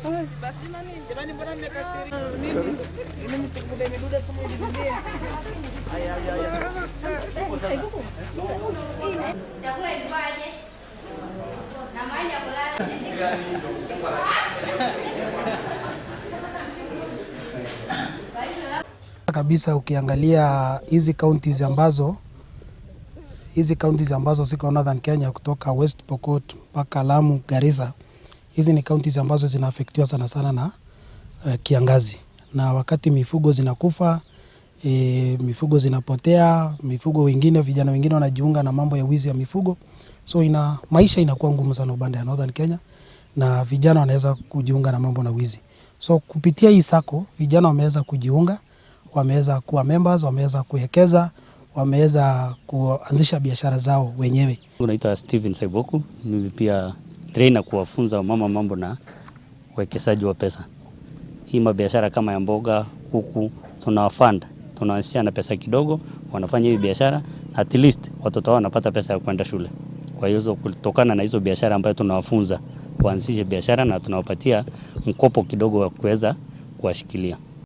Basi jamani mbona mmekasirika? Nini? Msikude midude kama hivi dunia. Haya. Chakula ilikuwaje? Na maji ya kulala. Kabisa ukiangalia hizi counties ambazo ziko Northern Kenya kutoka West Pokot mpaka Lamu, Garissa, hizi ni counties ambazo zinaafektiwa sana sana na kiangazi, na wakati mifugo zinakufa, mifugo zinapotea, vijana wengine wanajiunga na mambo ya wizi ya mifugo, so maisha inakuwa ngumu sana upande ya Northern Kenya, na vijana wanaweza kujiunga na mambo na wizi. So kupitia hii sako vijana wameweza kujiunga, wameweza kuwa members, wameweza kuwekeza, wameweza kuanzisha biashara zao wenyewe. Naitwa Steven Saiboku, mimi pia trainer kuwafunza mama mambo na uwekezaji wa pesa. Hii mabiashara kama ya mboga, kuku, tunawafund, tunaanzisha na pesa kidogo, wanafanya hii biashara, at least watoto wao wanapata pesa ya kwenda shule. Kwa hiyo kutokana na hizo biashara ambayo tunawafunza kuanzisha biashara, na tunawapatia mkopo kidogo wa kuweza kuwashikilia.